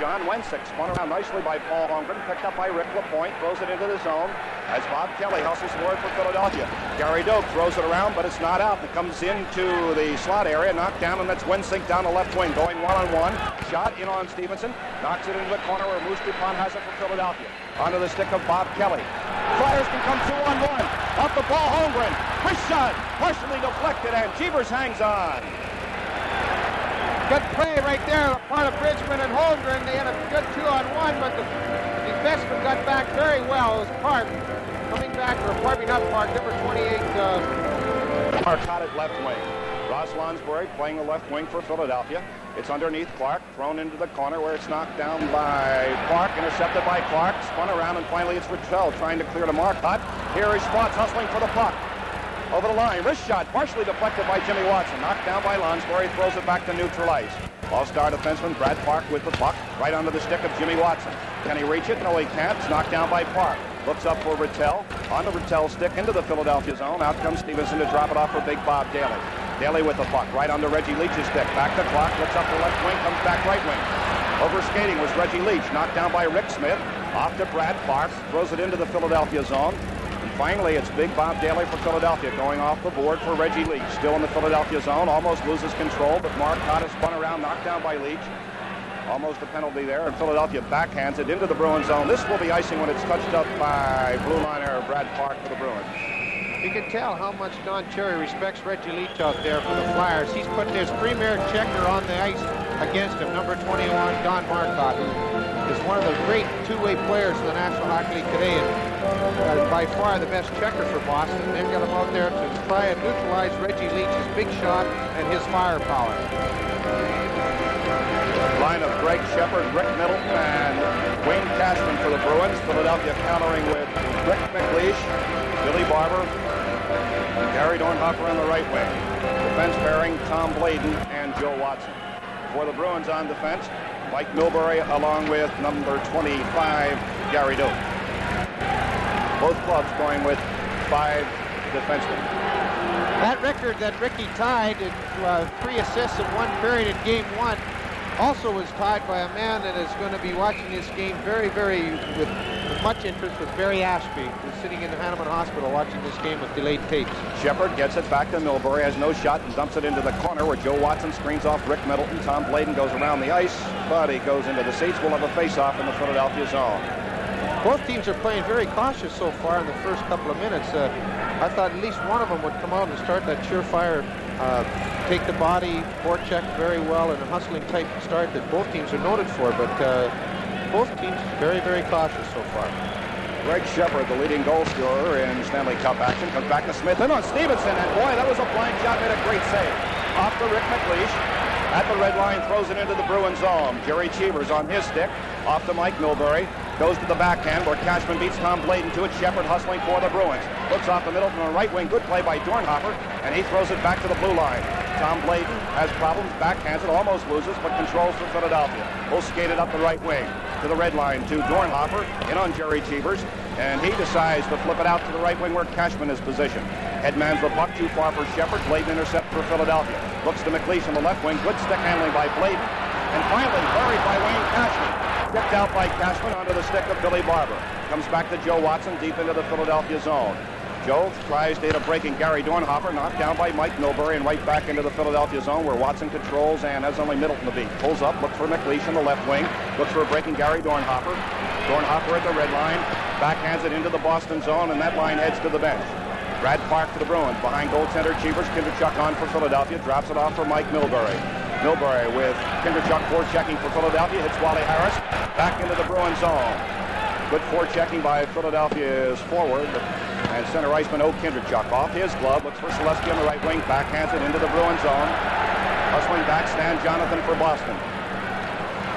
John Wensick, spun around nicely by Paul Holmgren, picked up by Rick LaPointe, throws it into the zone as Bob Kelly hustles forward for Philadelphia. Gary Doak throws it around, but it's not out. It comes into the slot area, knocked down, and that's Wensick down the left wing, going one-on-one. Shot in on Stevenson, knocks it into the corner where Moose DuPont has it for Philadelphia. Onto the stick of Bob Kelly. Flyers can come 2-on-1. Off the ball, Holmgren. Wrist shot, partially deflected, and Cheevers hangs on. Good play right there on the part of Bridgman and Holmgren. They had a good 2-on-1, but the defenseman got back very well. It was Park coming back, or pardon me, not Park, number 28. Clark caught it left wing. Ross Lonsbury playing the left wing for Philadelphia. It's underneath Clark, thrown into the corner where it's knocked down by Clark, intercepted by Clark, spun around, and finally it's Rattrell trying to clear to Marcotte. Here is Schwartz hustling for the puck. Over the line, wrist shot, partially deflected by Jimmy Watson. Knocked down by Lonsbury, throws it back to neutral ice. All-star defenseman Brad Park with the puck, right under the stick of Jimmy Watson. Can he reach it? No, he can't. It's knocked down by Park. Looks up for Rattrell. On the Rattrell stick into the Philadelphia zone. Out comes Stevenson to drop it off for Big Bob Daly. Daly with the puck, right under Reggie Leach's stick. Back to Clark, looks up the left wing, comes back right wing. Over skating was Reggie Leach, knocked down by Rick Smith. Off to Brad Park, throws it into the Philadelphia zone. And finally, it's Big Bob Daly for Philadelphia, going off the board for Reggie Leach. Still in the Philadelphia zone, almost loses control, but Marcotte is spun around, knocked down by Leach. Almost a penalty there, and Philadelphia backhands it into the Bruins zone. This will be icing when it's touched up by blue liner Brad Park for the Bruins. You can tell how much Don Cherry respects Reggie Leach out there for the Flyers. He's putting his premier checker on the ice against him, number 21, Don Marcotte, who is one of the great two-way players in the National Hockey League today, and by far the best checker for Boston. They've got him out there to try and neutralize Reggie Leach's big shot and his firepower. Line of Greg Shepard, Rick Middleton, and Wayne Cashman for the Bruins. Philadelphia countering with Rick McLeish, Billy Barber, Gary Dornhofer on the right wing. Defense pairing Tom Bladen and Joe Watson. For the Bruins on defense, Mike Milbury along with number 25, Gary Doak. Both clubs going with 5 defensemen. That record that Ricky tied in 3 assists in 1 period in Game 1 also was tied by a man that is going to be watching this game very, very with much interest, with Barry Ashby, who's sitting in the Hahnemann Hospital watching this game with delayed tapes. Shepard gets it back to Milbury, has no shot, and dumps it into the corner where Joe Watson screens off Rick Middleton. Tom Bladen goes around the ice, but he goes into the seats. We'll have a face-off in the Philadelphia zone. Both teams are playing very cautious so far in the first couple of minutes. I thought at least one of them would come out and start that surefire, take the body, forecheck very well, and a hustling type start that both teams are noted for, but both teams very, very cautious so far. Greg Shepard, the leading goal scorer in Stanley Cup action, comes back to Smith, in on Stevenson, and boy, that was a blind shot, made a great save. Off to Rick McLeish, at the red line, throws it into the Bruins zone. Jerry Cheevers on his stick, off to Mike Milbury, goes to the backhand where Cashman beats Tom Bladen to it. Shepard hustling for the Bruins. Looks off the middle from the right wing. Good play by Dornhofer, and he throws it back to the blue line. Tom Bladen has problems, backhands it, almost loses, but controls for Philadelphia. Will skate it up the right wing to the red line to Dornhofer, in on Jerry Cheevers, and he decides to flip it out to the right wing where Cashman is positioned. Headmans the puck too far for Shepard. Bladen intercept for Philadelphia. Looks to McLeish on the left wing. Good stick handling by Bladen. And finally buried by Wayne Cashman. Kicked out by Cashman onto the stick of Billy Barber. Comes back to Joe Watson deep into the Philadelphia zone. Joe tries to hit a breaking Gary Dornhofer, knocked down by Mike Milbury, and right back into the Philadelphia zone where Watson controls and has only Middleton to beat. Pulls up, looks for McLeish on the left wing, looks for a breaking Gary Dornhofer. Dornhofer at the red line, backhands it into the Boston zone, and that line heads to the bench. Brad Park to the Bruins, behind goaltender Cheevers. Kinderchuk on for Philadelphia, drops it off for Mike Milbury. Milbury with Kinderchuk forechecking for Philadelphia, hits Wally Harris, back into the Bruins zone. Good forechecking by Philadelphia's forward, and center iceman O. Kinderchuk off his glove, looks for Selesky on the right wing, backhands it into the Bruins zone. Hustling back, Stan Jonathan for Boston.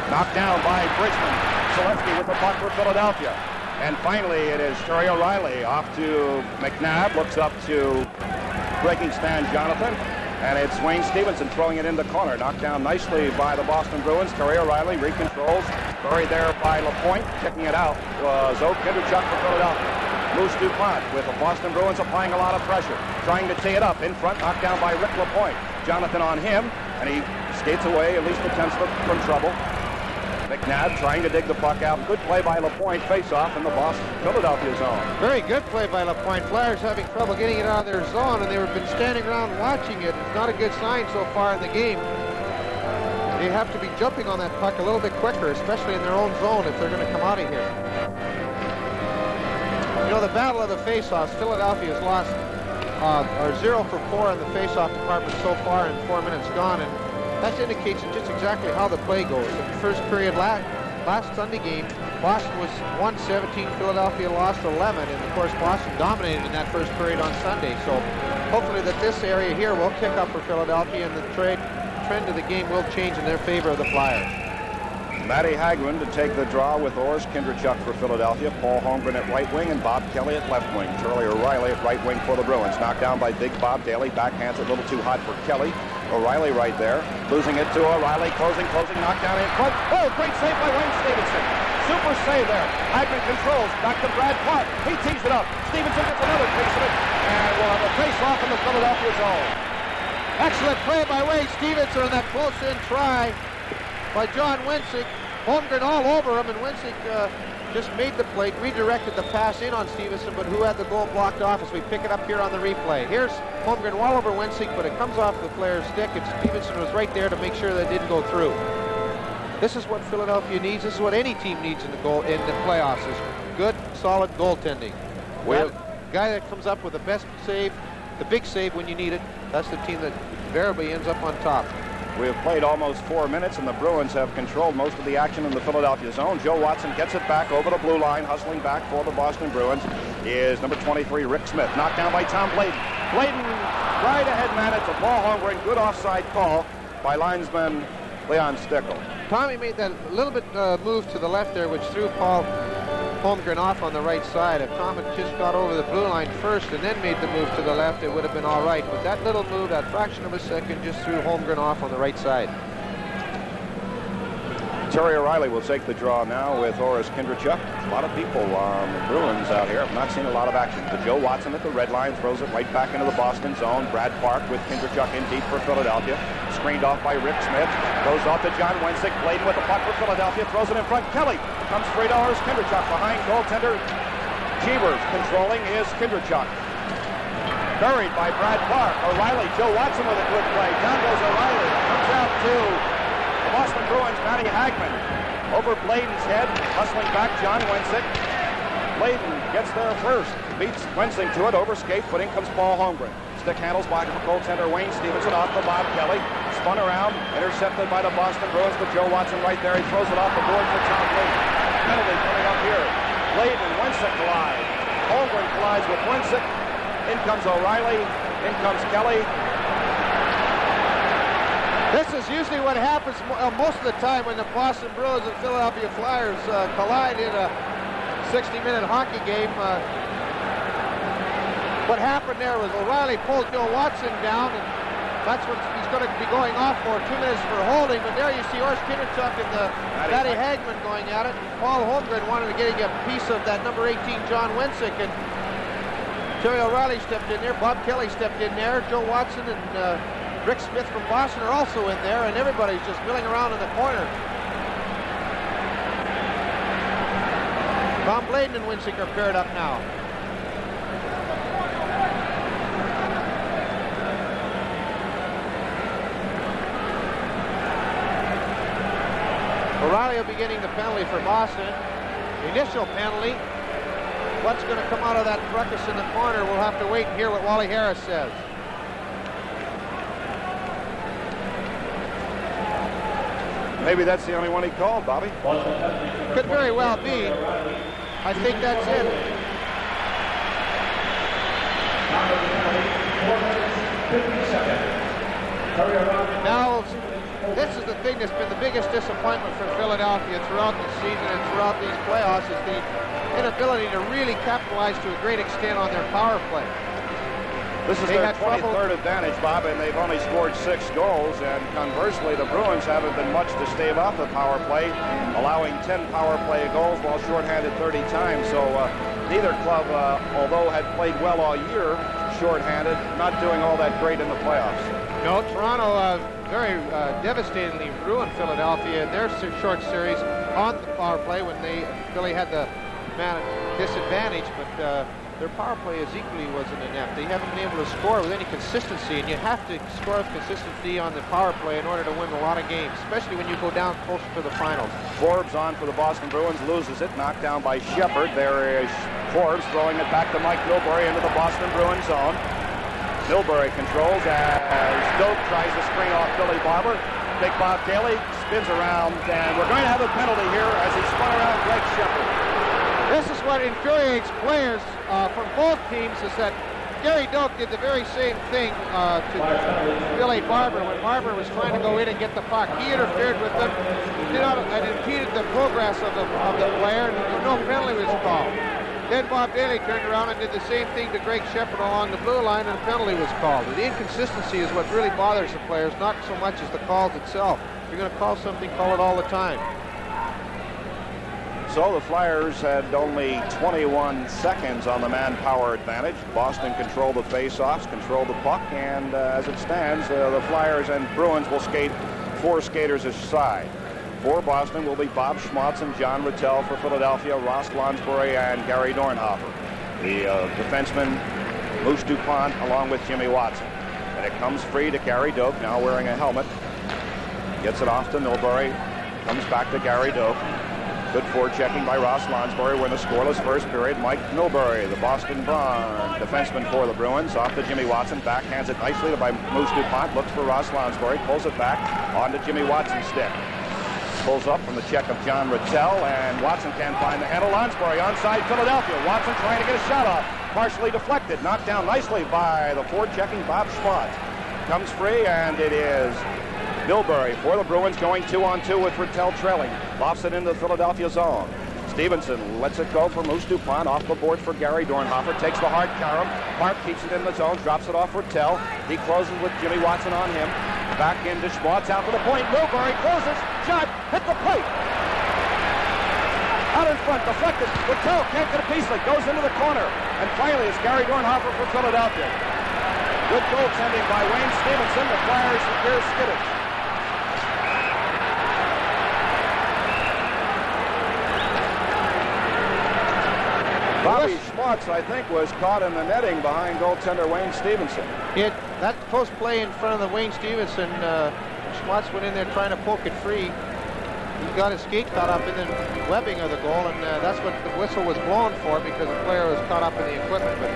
Knocked down by Bridgman. Selesky with the puck for Philadelphia. And finally, it is Terry O'Reilly off to McNabb, looks up to breaking Stan Jonathan, and it's Wayne Stevenson throwing it in the corner. Knocked down nicely by the Boston Bruins. Terry O'Reilly recontrols, buried there by LaPointe. Kicking it out was Oak Kinderchuk for Philadelphia. Moose DuPont with the Boston Bruins applying a lot of pressure, trying to tee it up in front, knocked down by Rick LaPointe. Jonathan on him, and he skates away, at least attempts from trouble. McNabb trying to dig the puck out. Good play by LaPointe. Face-off in the Philadelphia zone. Very good play by LaPointe. Flyers having trouble getting it out of their zone, and they've been standing around watching it. It's not a good sign so far in the game. They have to be jumping on that puck a little bit quicker, especially in their own zone if they're going to come out of here. You know, the battle of the face-offs, Philadelphia has lost are 0 for 4 in the face-off department so far in 4 minutes gone, and that indicates just exactly how the play goes. In the first period last Sunday game, Boston was 1-17, Philadelphia lost 11, and of course Boston dominated in that first period on Sunday. So hopefully that this area here will kick up for Philadelphia, and the trend of the game will change in their favor of the Flyers. Matty Hagman to take the draw with Orest Kindrachuk for Philadelphia. Paul Holmgren at right wing and Bob Kelly at left wing. Charlie O'Reilly at right wing for the Bruins. Knocked down by Big Bob Daly. Backhands a little too hot for Kelly. O'Reilly right there. Losing it to O'Reilly. Closing. Knocked down in front. Oh, great save by Wayne Stevenson. Super save there. Hagman controls. Back to Brad Park. He tees it up. Stevenson gets another piece of it. And we'll have a face-off in the Philadelphia zone. Excellent play by Wayne Stevenson on that close-in try by John Wencik. Holmgren all over him, and Wencik just made the play, redirected the pass in on Stevenson, but who had the goal blocked off as we pick it up here on the replay. Here's Holmgren all over Wencik, but it comes off the Flyers' stick, and Stevenson was right there to make sure that it didn't go through. This is what Philadelphia needs. This is what any team needs in the playoffs, is good, solid goaltending. Well, guy that comes up with the best save, the big save when you need it, that's the team that invariably ends up on top. We have played almost 4 minutes, and the Bruins have controlled most of the action in the Philadelphia zone. Joe Watson gets it back over the blue line, hustling back for the Boston Bruins is number 23, Rick Smith. Knocked down by Tom Blayden. Blayden right ahead man it to Paul Holmgren. Good offside call by linesman Leon Stickle. Tommy made that little bit move to the left there, which threw Paul Holmgren off on the right side. If Tom had just got over the blue line first and then made the move to the left, it would have been all right. But that little move, that fraction of a second, just threw Holmgren off on the right side. Terry O'Reilly will take the draw now with Orest Kindrachuk. A lot of people on the Bruins out here have not seen a lot of action. But Joe Watson at the red line throws it right back into the Boston zone. Brad Park with Kindrachuk in deep for Philadelphia. Screened off by Rick Smith. Goes off to John Wencik. Blayden with the puck for Philadelphia. Throws it in front. Kelly comes straight to Orest Kindrachuk. Behind goaltender Jeebers. Controlling is Kindrachuk. Buried by Brad Park. O'Reilly. Joe Watson with a good play. Down goes O'Reilly. Comes out to Boston Bruins, Matty Hagman. Over Blayden's head, hustling back John Wencik. Blayden gets there first, beats Wencik to it, over skate, but in comes Paul Holmgren. Stick handles by goaltender Wayne Stevenson off to Bob Kelly. Spun around, intercepted by the Boston Bruins, but Joe Watson right there. He throws it off the board for Tom Blayden. Penalty coming up here. Blayden and Wencik collide. Holmgren collides with Wencik. In comes O'Reilly. In comes Kelly. This is usually what happens most of the time when the Boston Bruins and Philadelphia Flyers collide in a 60-minute hockey game. What happened there was O'Reilly pulled Joe Watson down, and that's what he's going to be going off for, 2 minutes for holding. But there you see Orest Kindrachuk and Matty Hagman going at it. Paul Holmgren wanted to get a piece of that number 18 John Wencik, and Terry O'Reilly stepped in there. Bob Kelly stepped in there. Joe Watson and Rick Smith from Boston are also in there, and everybody's just milling around in the corner. Tom Blayden and Wencik are paired up now. O'Reilly will be getting the penalty for Boston. The initial penalty. What's going to come out of that ruckus in the corner, we'll have to wait and hear what Wally Harris says. Maybe that's the only one he called, Bobby. Could very well be. I think that's it. Now, this is the thing that's been the biggest disappointment for Philadelphia throughout the season and throughout these playoffs, is the inability to really capitalize to a great extent on their power play. This is their 23rd advantage, Bob, and they've only scored 6 goals. And conversely, the Bruins haven't been much to stave off the power play, allowing 10 power play goals while shorthanded 30 times. So neither club, although had played well all year, shorthanded, not doing all that great in the playoffs. No, Toronto very devastatingly ruined Philadelphia in their short series on the power play when Philly had the man disadvantage, but their power play is equally wasn't inept. They haven't been able to score with any consistency, and you have to score with consistency on the power play in order to win a lot of games, especially when you go down closer to the finals. Forbes on for the Boston Bruins, loses it, knocked down by Shepard. There is Forbes throwing it back to Mike Milbury into the Boston Bruins zone. Milbury controls as Doak tries to screen off Billy Barber. Big Bob Daly spins around, and we're going to have a penalty here as he spun around Greg Shepard. This is what infuriates players from both teams, is that Gary Doak did the very same thing to Billy Barber when Barber was trying to go in and get the puck. He interfered with them, and impeded the progress of the player, and no penalty was called. Then Bob Daly turned around and did the same thing to Greg Shepard along the blue line, and a penalty was called. The inconsistency is what really bothers the players, not so much as the calls itself. If you're going to call something, call it all the time. So the Flyers had only 21 seconds on the manpower advantage. Boston controlled the face-offs, controlled the puck, and as it stands, the Flyers and Bruins will skate 4 skaters aside. For Boston will be Bob Schmaltz and John Rattel. For Philadelphia, Ross Lonsbury and Gary Dornhofer. The defenseman, Moose DuPont, along with Jimmy Watson. And it comes free to Gary Doak, now wearing a helmet. Gets it off to Milbury. Comes back to Gary Doak. Good forechecking by Ross Lonsbury. We're in the scoreless first period. Mike Milbury, the Boston Bruins defenseman for the Bruins, off to Jimmy Watson. Backhands it nicely by Moose DuPont. Looks for Ross Lonsbury. Pulls it back onto Jimmy Watson's stick. Pulls up from the check of John Rattel, and Watson can't find the handle. Lonsbury onside Philadelphia. Watson trying to get a shot off. Partially deflected. Knocked down nicely by the forechecking Bob Schmaltz. Comes free, and it is Milbury for the Bruins going 2-on-2 with Rattel trailing. Lofts it into the Philadelphia zone. Stevenson lets it go for Moose DuPont. Off the board for Gary Dornhofer. Takes the hard carom. Park keeps it in the zone. Drops it off Rattel. He closes with Jimmy Watson on him. Back into Schmaltz out to the point. Milbury closes. Shot. Hit the plate. Out in front. Deflected. Rattel can't get a piece of it. Goes into the corner. And finally it's Gary Dornhofer for Philadelphia. Good goaltending by Wayne Stevenson. The Flyers appear skittish. Bobby Schmaltz, I think, was caught in the netting behind goaltender Wayne Stevenson. That post play in front of the Wayne Stevenson, Schmaltz went in there trying to poke it free. He got his skate caught up in the webbing of the goal, and that's what the whistle was blown for, because the player was caught up in the equipment. But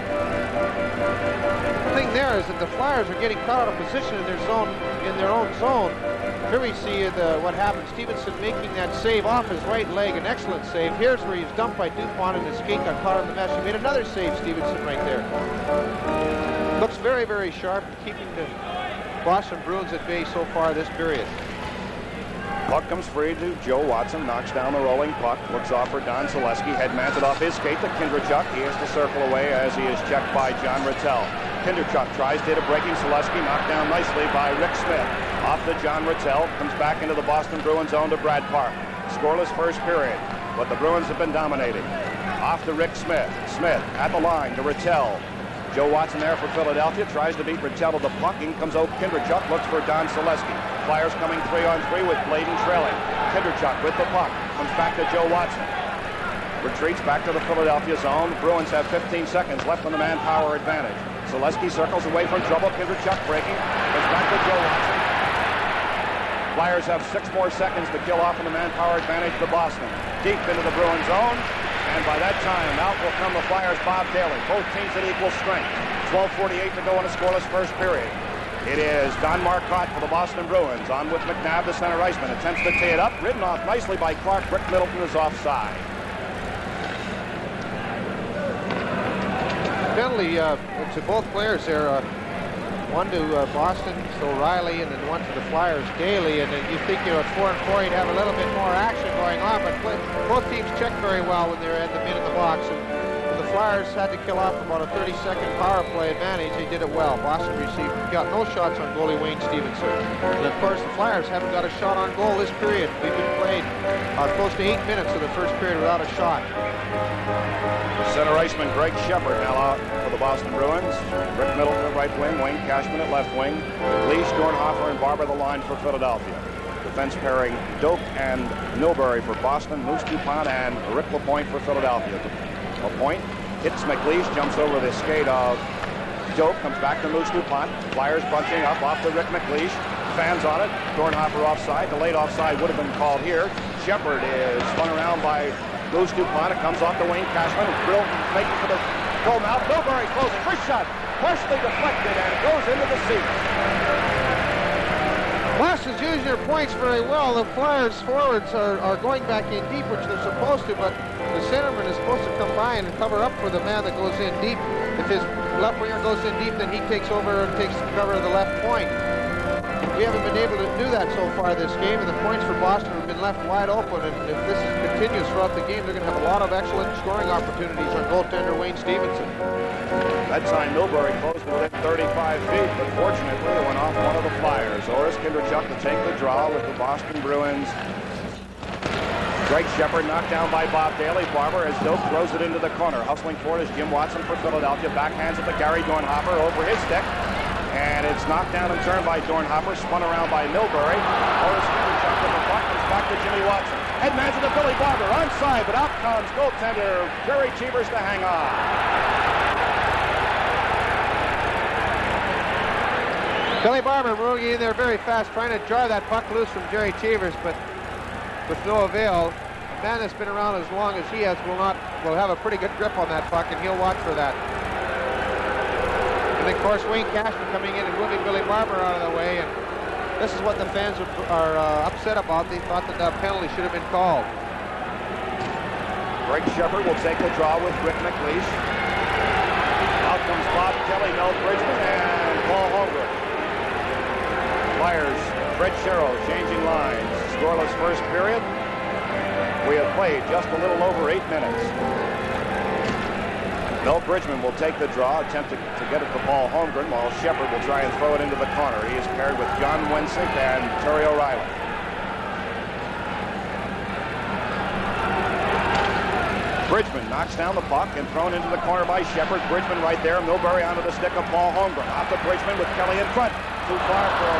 the thing there is that the Flyers are getting caught out of position in their zone, in their own zone. Here we see what happened. Stevenson making that save off his right leg, an excellent save. Here's where he was dumped by DuPont, and his skate got caught in the mesh. He made another save, Stevenson, right there. Looks very, very sharp, keeping the Boston Bruins at bay so far this period. Puck comes free to Joe Watson, knocks down the rolling puck, looks off for Don Zaleski, head-mans it off his skate to Kindrachuk. He has to circle away as he is checked by John Rattel. Kindrachuk tries to hit a breaking Zaleski, knocked down nicely by Rick Smith. Off to John Rattel, comes back into the Boston Bruins zone to Brad Park. Scoreless first period, but the Bruins have been dominating. Off to Rick Smith. Smith at the line to Rattel. Joe Watson there for Philadelphia, tries to beat Rattel to the puck. In comes Oak Kindrachuk, looks for Don Zaleski. Flyers coming 3-on-3 with Bladen trailing. Kindrachuk with the puck, comes back to Joe Watson. Retreats back to the Philadelphia zone. The Bruins have 15 seconds left on the manpower advantage. Zaleski circles away from trouble. Kindrachuk breaking, goes back to Joe Watson. Flyers have 6 more seconds to kill off in the manpower advantage to Boston. Deep into the Bruins zone. And by that time, out will come the Flyers' Bob Daly. Both teams at equal strength. 12:48 to go in a scoreless first period. It is Don Marcotte for the Boston Bruins. On with McNabb, the center iceman. Attempts to tee it up. Ridden off nicely by Clark. Rick Middleton is offside. Penalty to both players there. One to Boston, so Riley, and then one to the Flyers, Daly. And you think, at 4-4, you'd have a little bit more action going on, but both teams check very well when they're at the mid of the box. And the Flyers had to kill off about a 30-second power play advantage. They did it well. Boston got no shots on goalie Wayne Stevenson. And of course, the Flyers haven't got a shot on goal this period. We've been played close to 8 minutes of the first period without a shot. Center iceman Greg Shepard now out for the Boston Bruins. Rick Middleton at right wing, Wayne Cashman at left wing. Leash, Dornhofer, and Barber the line for Philadelphia. Defense pairing Doak and Milbury for Boston, Moose DuPont and Rick LaPointe for Philadelphia. LaPointe hits McLeish, jumps over the skate of Doak, comes back to Moose DuPont. Flyers bunching up off to Rick McLeish. Fans on it. Dornhofer offside. The late offside would have been called here. Shepard is spun around by Moose DuPont. It comes off to Wayne Cashman. Brill making for the goal mouth. Milbury closing. First shot partially deflected and goes into the seat. Boston's using their points very well. The Flyers forwards are going back in deep, which they're supposed to, but the centerman is supposed to come by and cover up for the man that goes in deep. If his left winger goes in deep, then he takes over and takes cover of the left point. We haven't been able to do that so far this game, and the points for Boston have been left wide open, and if this continues throughout the game, they're going to have a lot of excellent scoring opportunities on goaltender Wayne Stevenson. That time Milbury closed within 35 feet, but fortunately it went off one of the Flyers. Oris Kinderchuk to take the draw with the Boston Bruins. Greg Shepard knocked down by Bob Daly. Barber as Doak throws it into the corner. Hustling for it is Jim Watson for Philadelphia. Backhands it to Gary Dornhofer over his stick. And it's knocked down and turned by Dornhofer, spun around by Milbury. Oris Kinderchuk with the puck comes back to Jimmy Watson. Headman's it to Billy Barber, onside, but out comes goaltender Jerry Cheevers to hang on. Billy Barber rolling in there very fast, trying to jar that puck loose from Jerry Cheevers, but with no avail. A man that's been around as long as he has will have a pretty good grip on that puck, and he'll watch for that. And of course, Wayne Cashman coming in and moving Billy Barber out of the way, and this is what the fans are upset about. They thought that that penalty should have been called. Greg Shepard will take the draw with Rick McLeish. Out comes Bob Kelly, Mel Bridgman, and Paul Holmgren. Flyers, Fred Sherrill changing lines. Scoreless first period. We have played just a little over 8 minutes. Mel Bridgman will take the draw, attempt to get it to Paul Holmgren, while Shepard will try and throw it into the corner. He is paired with John Wensink and Terry O'Reilly. Bridgman knocks down the puck and thrown into the corner by Shepard. Bridgman right there. Milbury onto the stick of Paul Holmgren. Off to Bridgman with Kelly in front. Too far for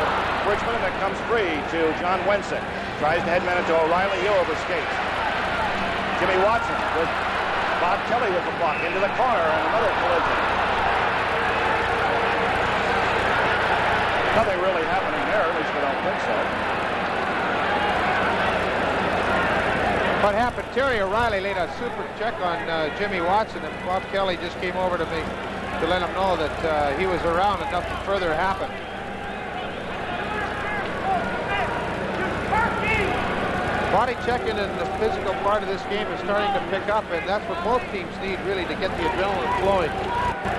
Bridgman, and it comes free to John Wensink. Tries to headman it to O'Reilly. He overskates. Jimmy Watson with Bob Kelly with the puck into the corner, and another collision. Nothing really happening there, at least I don't think so. What happened? Terry O'Reilly laid a super check on Jimmy Watson, and Bob Kelly just came over to let him know that he was around and nothing further happened. Body checking and the physical part of this game is starting to pick up, and that's what both teams need really to get the adrenaline flowing.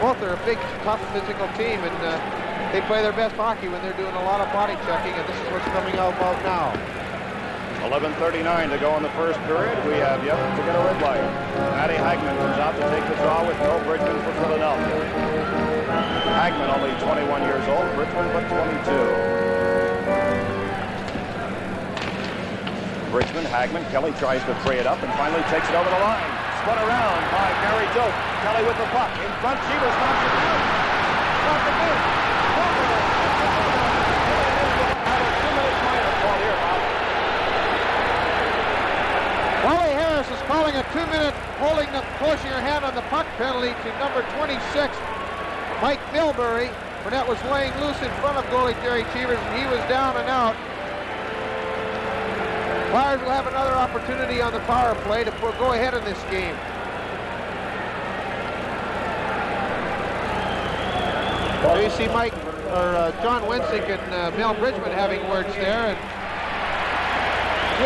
Both are a big, tough, physical team, and they play their best hockey when they're doing a lot of body checking, and this is what's coming out about now. 11:39 to go in the first period. We have yet to get a red light. Matty Hagman comes out to take the draw with Mel Bridgman for Philadelphia. Hagman only 21 years old, Bridgman but 22. Bridgman, Hagman, Kelly tries to free it up and finally takes it over the line. Spun around by Gary Doak. Kelly with the puck. In front, Cheevers knocks it down. Knocks it down. Wally Harris is calling a 2-minute closing your hand on the puck penalty to number 26, Mike Milbury. Burnett was laying loose in front of goalie Jerry Cheevers, and he was down and out. Flyers will have another opportunity on the power play to go ahead in this game. So you see John Wensink and Mel Bridgman having words there, and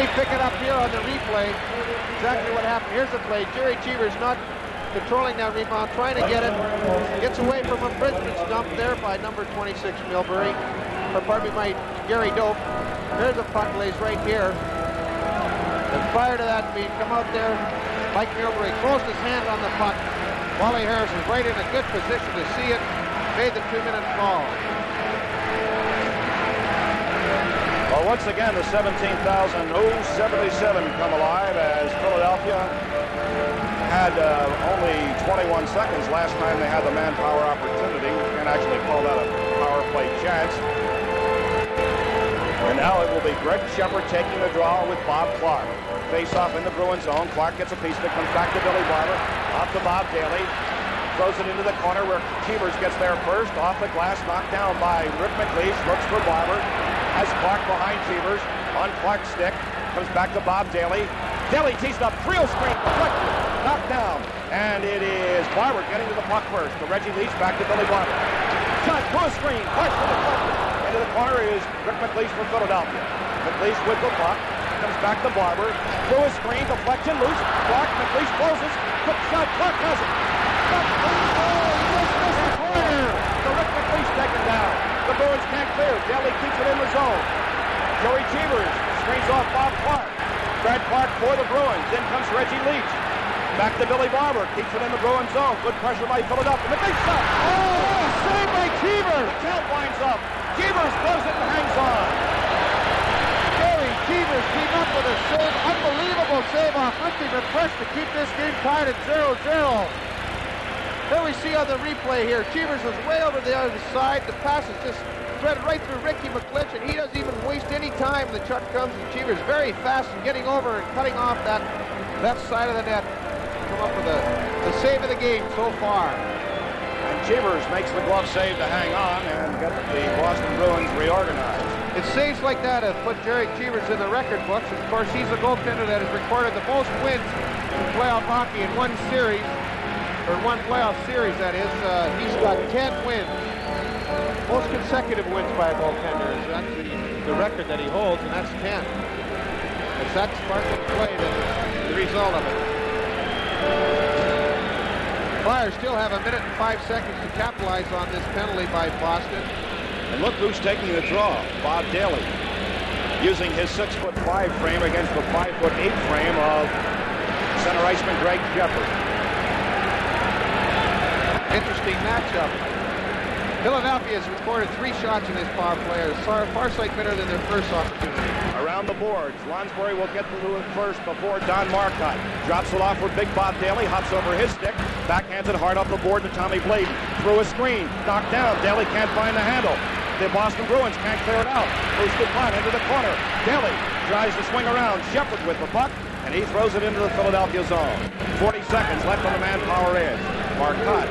we pick it up here on the replay. Exactly what happened. Here's the play. Jerry Cheevers not controlling that rebound, trying to get it. Gets away from a Bridgman's dump there by number 26 Milbury. Or pardon me, by Gary Doak. There's a puck lays right here. And prior to that being come out there, Mike Milbury closed his hand on the puck, Wally Harris was right in a good position to see it. Made the 2-minute call. Well, once again, the 17,077 come alive as Philadelphia had only 21 seconds last time they had the manpower opportunity. You can't actually call that a power play chance. And now it will be Greg Shepard taking the draw with Bob Clark. Face off in the Bruin zone. Clark gets a piece that comes back to Billy Barber. Off to Bob Daly. Throws it into the corner where Cheevers gets there first. Off the glass, knocked down by Rick McLeish. Looks for Barber. Has Clark behind Cheevers. On Clark's stick. Comes back to Bob Daly. Daly tees up. Creel screen. Deflected. Knocked down. And it is Barber getting to the puck first. To Reggie Leach. Back to Billy Barber. Shot through a screen. Question deflected. Into the corner is Rick McLeish for Philadelphia. McLeish with the puck. Comes back to Barber. Through a screen. Deflection. Loose. Clark. McLeish closes. Quick shot. Clark has it. Oh, he just missed the corner. So Rick McLeish taken down. The Bruins can't clear. Daly keeps it in the zone. Joey Cheevers screens off Bob Clark. Brad Clark for the Bruins. Then comes Reggie Leach. Back to Billy Barber. Keeps it in the Bruins zone. Good pressure by Philadelphia. McLeish shot. Oh, save by Cheevers. The count winds up. Cheevers blows it and hangs on. Gary Cheevers came up with a save. Unbelievable save off Ricky McLeish to keep this game tied at 0-0. There we see on the replay here, Cheevers was way over the other side. The pass is just threaded right through Ricky McLeish, and he doesn't even waste any time. The chuck comes, and Cheevers very fast in getting over and cutting off that left side of the net. Come up with the save of the game so far. And Cheevers makes the glove save to hang on and get the Boston Bruins reorganized. It's saves like that have put Jerry Cheevers in the record books. Of course, he's the goaltender that has recorded the most wins in playoff hockey in one series. Or one playoff series, that is. He's got 10 wins. Most consecutive wins by a goaltender is actually the record that he holds, and that's 10. It's that sparkling play that's the result of it. Flyers still have 1 minute and 5 seconds to capitalize on this penalty by Boston. And look who's taking the draw. Bob Daly, using his 6'5" frame against the 5'8" frame of center iceman Greg Shepard. Interesting matchup. Philadelphia has recorded 3 shots in this power play. Far sight better than their first opportunity. Around the boards, Lonsbury will get to it first before Don Marcotte. Drops it off with Big Bob Daly, hops over his stick, backhands it hard off the board to Tommy Bladen. Through a screen, knocked down. Daly can't find the handle. The Boston Bruins can't clear it out. Moves the punt into the corner. Daly tries to swing around. Shepard with the puck, and he throws it into the Philadelphia zone. 40 seconds left on the manpower edge. Marcotte,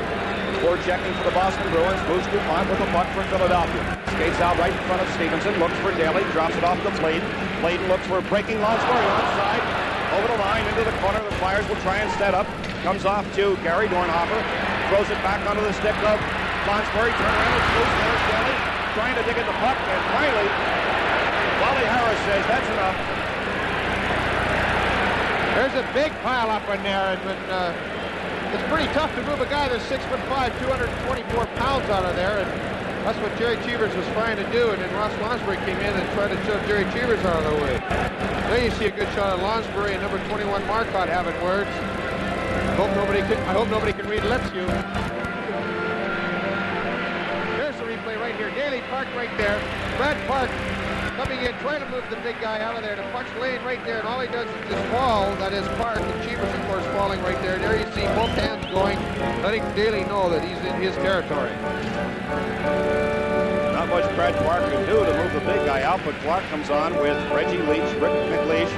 score checking for the Boston Bruins, moves to punt with the puck for Philadelphia. Skates out right in front of Stevenson, looks for Daly, drops it off to Bladen. Bladen looks for breaking Lonsbury onside. Over the line, into the corner. The Flyers will try and set up. Comes off to Gary Dornhofer. Throws it back onto the stick of Lonsbury. Turn around, it's loose. There's Daly trying to dig at the puck. And finally, Wally Harris says that's enough. There's a big pile up in there, and when, it's pretty tough to move a guy that's 6'5", 224 pounds out of there, and that's what Jerry Cheevers was trying to do. And then Ross Lonsbury came in and tried to shove Jerry Cheevers out of the way. There you see a good shot of Lonsbury and number 21 Marcotte having words. I hope nobody can read lips, you. There's the replay right here. Daly parked right there. Brad Park coming in, trying to move the big guy out of there. The puck's laying right there, and all he does is just fall. That is Park, and Cheevers, of course, falling right there. There you see both hands going, letting Daly know that he's in his territory. Not much Brad Clark can do to move the big guy out, but Clark comes on with Reggie Leach, Rick McLeish,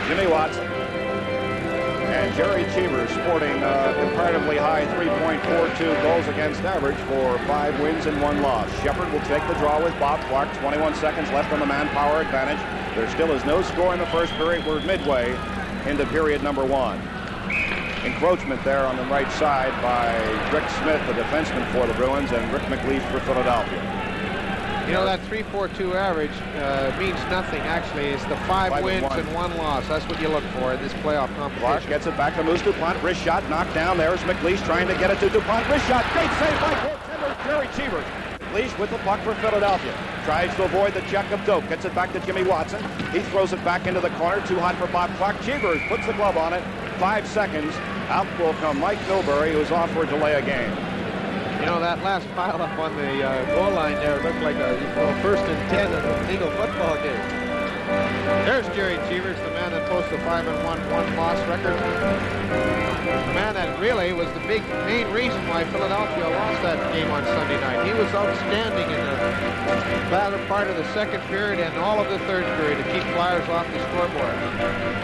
Jimmy Watson, and Jerry Cheevers, sporting comparatively high 3.42 goals against average for 5 wins and 1 loss. Shepard will take the draw with Bob Clark. 21 seconds left on the manpower advantage. There still is no score in the first period. We're midway into period number 1. Encroachment there on the right side by Rick Smith, the defenseman for the Bruins, and Rick McLeish for Philadelphia. You know, that 3.42 average means nothing, actually. It's the 5 wins and 1 loss. That's what you look for in this playoff competition. Clark gets it back to Moose DuPont. Wrist shot knocked down. There's McLeish trying to get it to DuPont. Wrist shot. Great save by goaltender Jerry Cheevers. McLeish with the puck for Philadelphia. Tries to avoid the check of Dope. Gets it back to Jimmy Watson. He throws it back into the corner. Too hot for Bob Clark. Cheevers puts the glove on it. 5 seconds. Out will come Mike Milbury, who's off for a delay of game. You know, that last pileup on the goal line there looked like a 1st and 10 in a legal football game. There's Jerry Cheevers, the man that posted a 5-1 one-loss record. The man that really was the main reason why Philadelphia lost that game on Sunday night. He was outstanding in the latter part of the second period and all of the third period to keep Flyers off the scoreboard.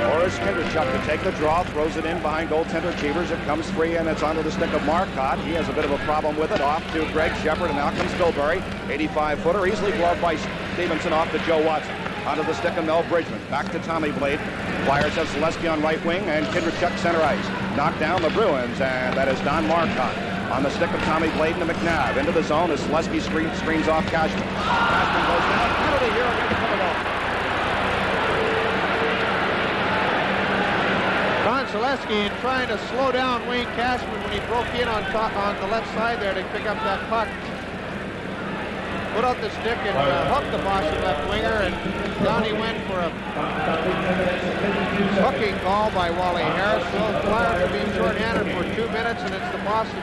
Boris Kinderchuk to take the draw, throws it in behind goaltender Cheevers. It comes free, and it's onto the stick of Marcotte. He has a bit of a problem with it. Off to Greg Shepard, and now comes Milbury. 85-footer, easily gloved by Stevenson, off to Joe Watson. Onto the stick of Mel Bridgman. Back to Tommy Blade. Flyers have Selesky on right wing, and Kinderchuk center ice. Knocked down the Bruins, and that is Don Marcotte. On the stick of Tommy Blade to McNabb. Into the zone as Selesky screens off Cashman. Cashman goes down. Penalty here against Philadelphia. Don Selesky trying to slow down Wayne Cashman when he broke in on the left side there to pick up that puck. Put out the stick and hooked the Boston left winger, and down he went for a hooking call by Wally Harris. So the Flyers will be shorthanded for 2 minutes, and it's the Boston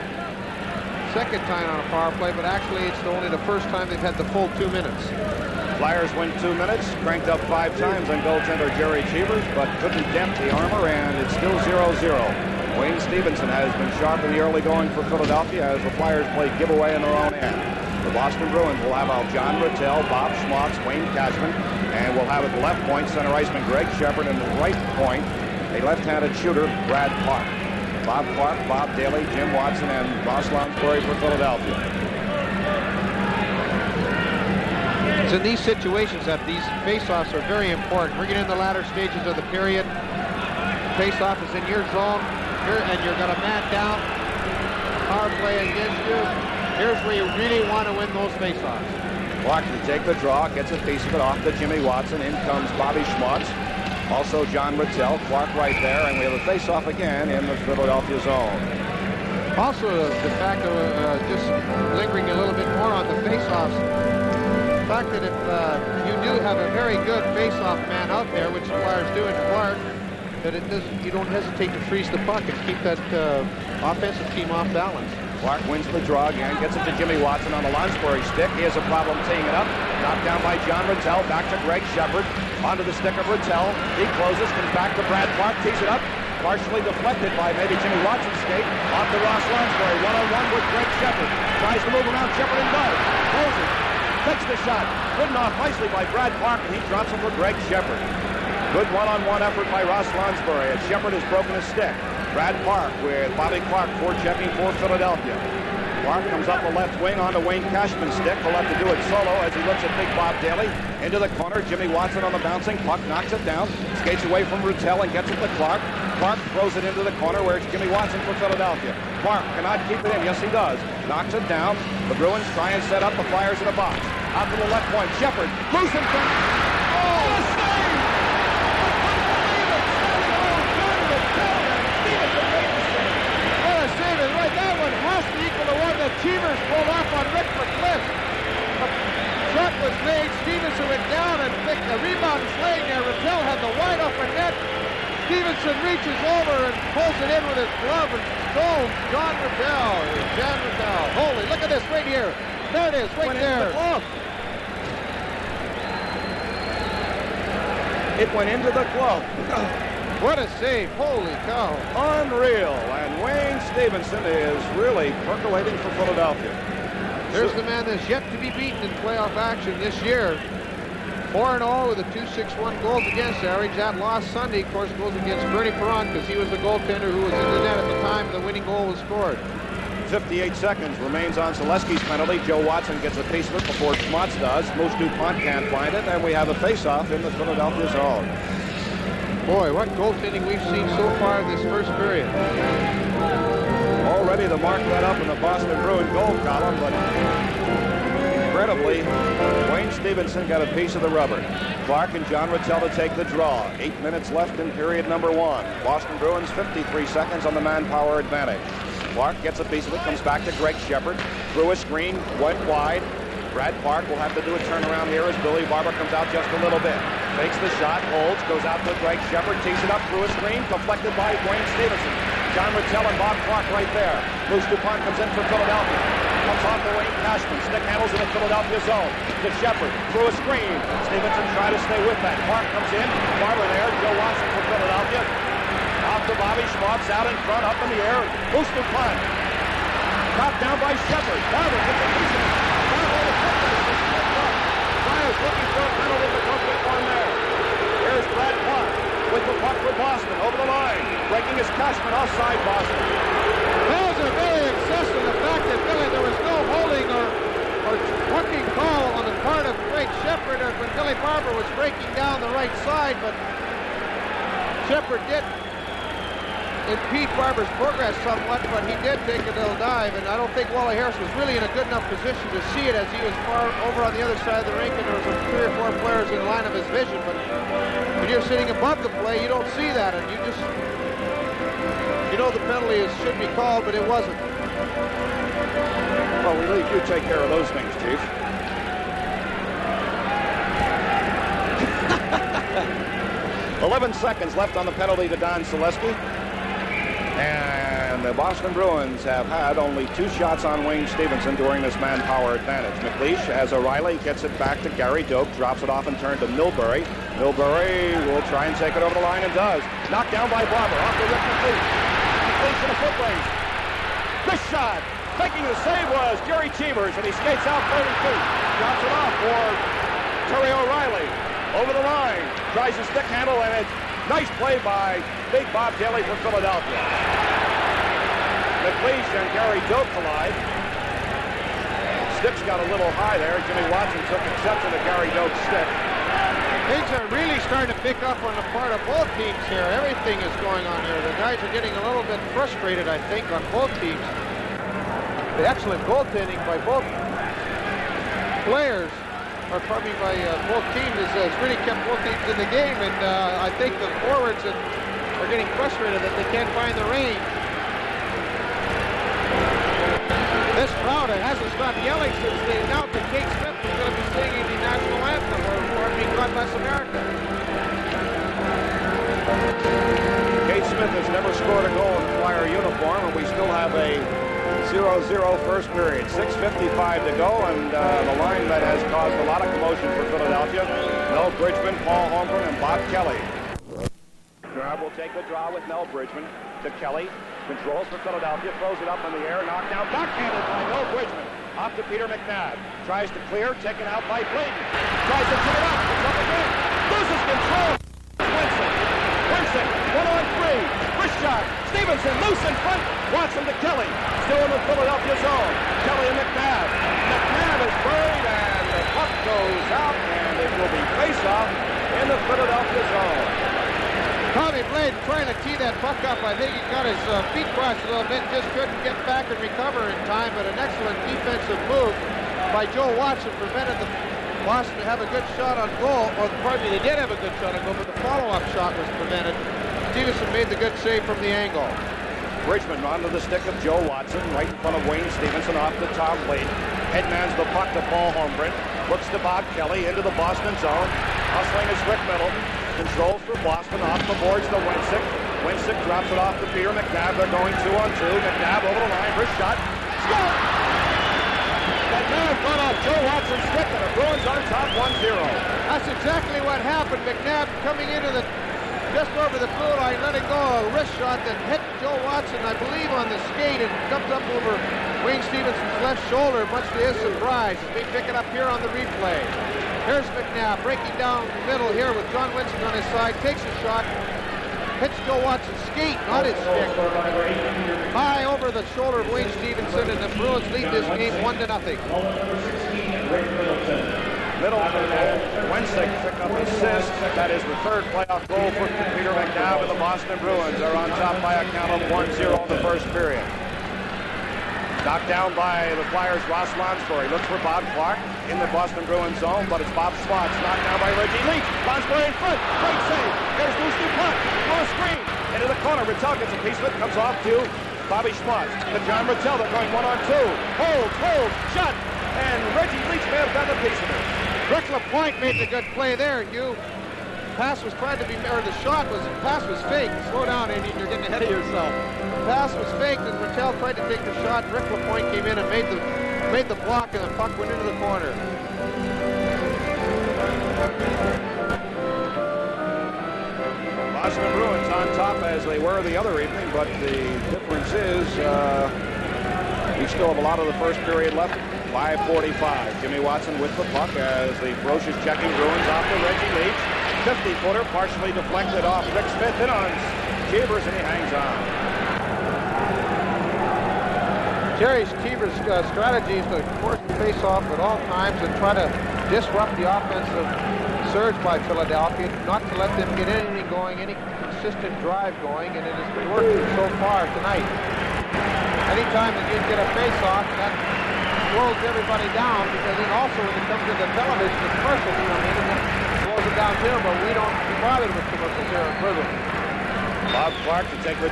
second time on a power play, but actually it's only the first time they've had the full 2 minutes. Flyers win 2 minutes, cranked up 5 times on goaltender Jerry Cheevers, but couldn't dent the armor, and it's still 0-0. Wayne Stevenson has been sharp in the early going for Philadelphia as the Flyers play giveaway in their own end. The Boston Bruins will have out John Rattel, Bob Schmaltz, Wayne Cashman, and will have at the left point center iceman Greg Shepard, and the right point a left-handed shooter, Brad Park. Bob Clark, Bob Daly, Jim Watson, and Ross Lounsbury for Philadelphia. It's in these situations that these face-offs are very important. We're getting in the latter stages of the period. Face-off is in your zone, and you're going to man down. Power play against you. Here's where you really want to win those face-offs. Clark to take the draw, gets a piece of it off to Jimmy Watson. In comes Bobby Schmaltz. Also John Rattel, Clark right there, and we have a face-off again in the Philadelphia zone. Also, the fact of just lingering a little bit more on the face-offs, the fact that if you do have a very good face-off man out there, which the Flyers do in Clark, that you don't hesitate to freeze the puck and keep that offensive team off balance. Clark wins the draw again, gets it to Jimmy Watson on the Lounsbury stick. He has a problem teeing it up. Knocked down by John Rattel, back to Greg Shepard. Onto the stick of Rattel. He closes, comes back to Brad Park, tees it up. Partially deflected by maybe Jimmy Watson's skate. Off to Ross Lounsbury, one-on-one with Greg Shepard. Tries to move around Shepard and does. Closes, takes the shot. Ridden off nicely by Brad Park, and he drops it for Greg Shepard. Good one-on-one effort by Ross Lounsbury as Shepard has broken his stick. Brad Park with Bobby Clark forechecking for Philadelphia. Clark comes up the left wing onto Wayne Cashman's stick. He'll have to do it solo as he looks at Big Bob Daly. Into the corner, Jimmy Watson on the bouncing puck, knocks it down, skates away from Rattel and gets it to Clark. Clark throws it into the corner where it's Jimmy Watson for Philadelphia. Clark cannot keep it in. Yes, he does. Knocks it down. The Bruins try and set up the Flyers in a box. Out to the left point, Shepard, loose in front. Oh, a save! What a save is right. That one has to equal the one that Cheevers pulled off on Rick McCliff. The shot was made. Stevenson went down and picked a rebound and slaying there. Rattel had the wide open net. Stevenson reaches over and pulls it in with his glove and goes. John Rattel. Holy, look at this right here. There it is, right there. It went into the glove. What a save. Holy cow. Unreal. And Wayne Stevenson is really percolating for Philadelphia. There's the man that's yet to be beaten in playoff action this year. 4-0 with a .261 goals against average. That lost Sunday, of course, goes against Bernie Perron because he was the goaltender who was in the net at the time the winning goal was scored. 58 seconds remains on Selesky's penalty. Joe Watson gets a piece of it before Schmaltz does. Moose DuPont can't find it, and we have a face-off in the Philadelphia zone. Boy, what goaltending we've seen so far this first period. Already to mark that up in the Boston Bruins goal column, but incredibly, Wayne Stevenson got a piece of the rubber. Clark and John Rattel to take the draw. 8 minutes left in period number 1. Boston Bruins 53 seconds on the manpower advantage. Clark gets a piece of it, comes back to Greg Shepard. Through a screen, went wide. Brad Park will have to do a turnaround here as Billy Barber comes out just a little bit. Takes the shot, holds, goes out to Greg Shepard, tees it up through a screen, deflected by Wayne Stevenson. John Rattel and Bob Clark right there. Moose DuPont comes in for Philadelphia. Comes off to Wayne Cashman. Stick handles in the Philadelphia zone. To Shepard, through a screen. Stevenson trying to stay with that. Clark comes in. Barber there. Joe Watson for Philadelphia. Out to Bobby Schwartz, out in front, up in the air. Moose DuPont. Knocked down by Shepard. Barber gets a piece of it. Flyers looking for a penalty, but don't get one there. Here's Brad Clark with the puck for Boston over the line. Breaking his Cashman offside Boston. Those are very excessive. The fact that Billy, there was no holding or hooking call on the part of Greg Shepard when Billy Barber was breaking down the right side, but Shepard did impede Barber's progress somewhat, but he did take a little dive, and I don't think Wally Harris was really in a good enough position to see it, as he was far over on the other side of the rink, and there was 3 or 4 players in the line of his vision. But when you're sitting above the play, you don't see that, and you know the penalty should be called, but it wasn't. Well, we leave you take care of those things, Chief. "11 seconds left on the penalty to Don Selesky. And the Boston Bruins have had only 2 shots on Wayne Stevenson during this manpower advantage. McLeish has O'Reilly, gets it back to Gary Doak, drops it off and turned to Milbury. Milbury will try and take it over the line and does. Knocked down by Barber, off to Rick McLeish. McLeish in a foot race. This shot, making the save was Jerry Cheevers, and he skates out 30 feet. Drops it off for Terry O'Reilly. Over the line, tries a stick handle, and it's nice play by Big Bob Kelly for Philadelphia. McLeish and Gary Doak collide. Sticks got a little high there. Jimmy Watson took exception to Gary Doak's stick. Things are really starting to pick up on the part of both teams here. Everything is going on here. The guys are getting a little bit frustrated, I think, on both teams. The excellent goaltending by both players, or probably by both teams, has really kept both teams in the game, and I think the forwards are getting frustrated that they can't find the range. This crowd hasn't stopped yelling since they announced that Kate Smith was going to be singing the national anthem, or being God Bless America. Kate Smith has never scored a goal in the Flyer uniform, and we still have a 0-0 first period. 6:55 to go, and the line that has caused a lot of commotion for Philadelphia, Mel Bridgman, Paul Holmgren, and Bob Kelly. Grab will take the draw with Mel Bridgman to Kelly. Controls for Philadelphia, throws it up in the air, knocked down, backhanded by Mel Bridgman. Off to Peter McNabb. Tries to clear, taken out by Clayton. Tries to turn up, it's up again. Loses control. Winston, 1-on-3. Wrist shot. Stevenson loose in front. Watson to Kelly. Still in the Philadelphia zone. Kelly and McNabb. McNabb is buried, and the puck goes out, and it will be face-off in the Philadelphia zone. Tommy Blade trying to tee that puck up. I think he got his feet crossed a little bit, just couldn't get back and recover in time, but an excellent defensive move by Joe Watson prevented the Boston to have a good shot on goal, or pardon me, they did have a good shot on goal, but the follow-up shot was prevented. Stevenson made the good save from the angle. Bridgman onto the stick of Joe Watson, right in front of Wayne Stevenson, off to Tom Blade. Headmans the puck to Paul Holmgren. Looks to Bob Kelly into the Boston zone. Hustling is Rick Middleton. Controls for Boston, off the boards to Wensick. Wensick drops it off to Peter McNabb. They're going 2-on-2. McNabb over the line, wrist shot. Score! McNabb got off Joe Watson's stick, and the Bruins on top 1-0. That's exactly what happened. McNabb coming into just over the blue line, letting go a wrist shot that hit Joe Watson, I believe, on the skate, and comes up over Wayne Stevenson's left shoulder, much to his surprise. They pick it up here on the replay. Here's McNabb breaking down the middle here with John Winston on his side, takes a shot, hits Joe Watson's skate, not his stick. High over the shoulder of Wayne Stevenson, and the Bruins lead this game 1-0. Middleton, Wensick pick up assist. That is the third playoff goal for Peter McNabb, and the Boston Bruins are on top by a count of 1-0 in the first period. Knocked down by the Flyers' Ross Lonsbury. Looks for Bob Clark in the Boston Bruins zone, but it's Bob Schwartz. Knocked down by Reggie Leach. Lonsbury in front. Great save. There's Moose DuPont. Through a screen. Into the corner. Rattel gets a piece of it. Comes off to Bobby Schwartz. To John Rattel. They're going 1-on-2. Hold, shot. And Reggie Leach may have done a piece of it. Rick LaPointe made the good play there, Hugh. pass was trying to be, or the pass was fake. Slow down, Indian, you're getting ahead of yourself. The pass was faked, and Rattel tried to take the shot. Rick Lapointe came in and made the block, and the puck went into the corner. Boston Bruins on top as they were the other evening, but the difference is we still have a lot of the first period left. 5:45. Jimmy Watson with the puck as the ferocious checking Bruins off to Reggie Leach. 50-footer partially deflected off Rick Smith in on Cheevers, and he hangs on. Jerry Cheevers' strategy is to force the face-off at all times and try to disrupt the offensive surge by Philadelphia, not to let them get anything going, any consistent drive going, and it has been working so far tonight. Anytime that you get a face-off, that slows everybody down, because then also when it comes to the television, the commercials come in and that slows it down too, but we don't be bothered with commercials here in prison. Bob Clark to take the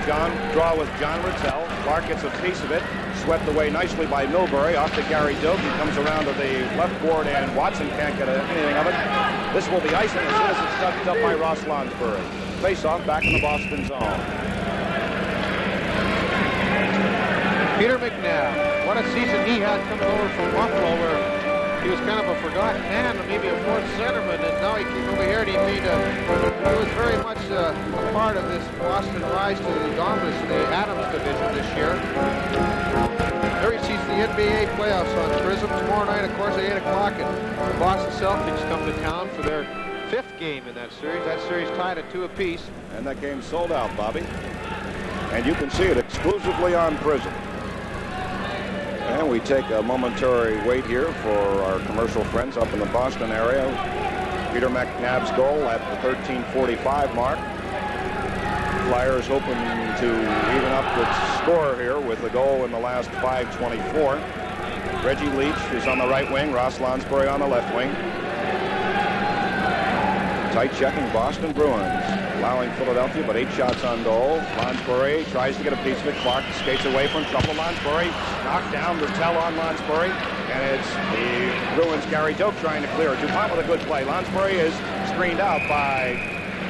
draw with John Rattel. Clark gets a piece of it, swept away nicely by Milbury, off to Gary Doak. He comes around to the left board, and Watson can't get anything of it. This will be icing as soon as it's touched up by Ross Lonsbury. Face-off back in the Boston zone. Peter McNabb, what a season he had coming over from Buffalo, where he was kind of a forgotten man, maybe a fourth centerman, and now he came over here and he was very much a part of this Boston rise to the dominance of the Adams division this year. There he sees the NBA playoffs on Prism tomorrow night, of course, at 8 o'clock, and the Boston Celtics come to town for their 5th game in that series. That series tied at 2 apiece. And that game sold out, Bobby. And you can see it exclusively on Prism. And we take a momentary wait here for our commercial friends up in the Boston area. Peter McNabb's goal at the 13:45 mark. Flyers hoping to even up the score here with a goal in the last 5:24. Reggie Leach is on the right wing, Ross Lonsbury on the left wing. Tight checking Boston Bruins, allowing Philadelphia, but 8 shots on goal. Lonsbury tries to get a piece of it. Clark skates away from trouble. Lonsbury knocked down. Rattel on Lonsbury, and it's the Bruins' Gary Doak trying to clear it. DuPont with a good play. Lonsbury is screened out by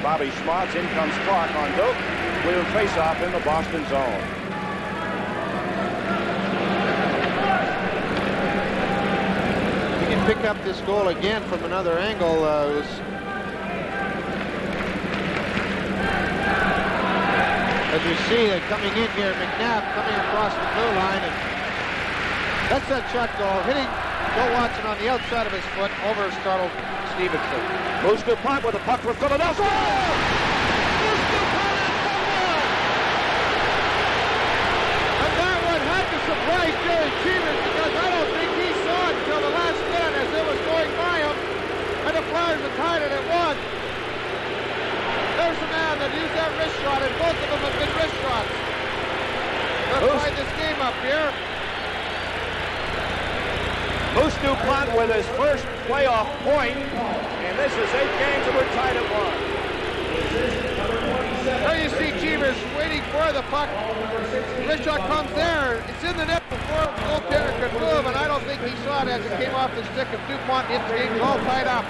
Bobby Schmotz. In comes Clark on Doak. Clear face-off in the Boston zone. He can pick up this goal again from another angle. As you see, coming in here, McNabb coming across the blue line, and that's that shot goal, hitting Joe Watson on the outside of his foot over startled Stevenson. Moose DuPont with a puck for Philadelphia. Moose DuPont at the and that one had to surprise Jerry Cheevers, because I don't think he saw it until the last man as it was going by him, and the Flyers had tied it at 1. There's a man that used that wrist shot, and both of them have been wrist shots. Let's tie this game up here. Moose DuPont with his first playoff point, and this is 8 games and we're tied at 1. There you see Cheevers waiting for the puck. Wrist shot comes there. It's in the net before the goaltender could move, and I don't think he saw it as it came off the stick of DuPont. It's all tied up.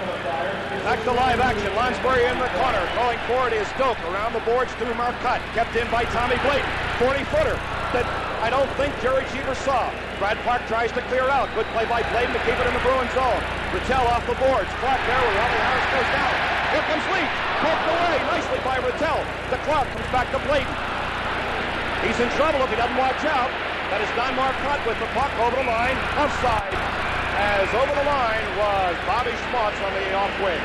Back to live action. Lonsbury in the corner. Going forward is Doak. Around the boards to Marcotte. Kept in by Tommy Blayton. 40-footer that I don't think Jerry Cheevers saw. Brad Park tries to clear out. Good play by Blayton to keep it in the Bruins zone. Rattel off the boards. Clark there where Ronnie Harris goes down. Here comes Leach. Poked away nicely by Rattel. The Clark comes back to Blayton. He's in trouble if he doesn't watch out. That is Don Marcotte with the puck over the line. Offside. As over the line was Bobby Schmotz on the off wing.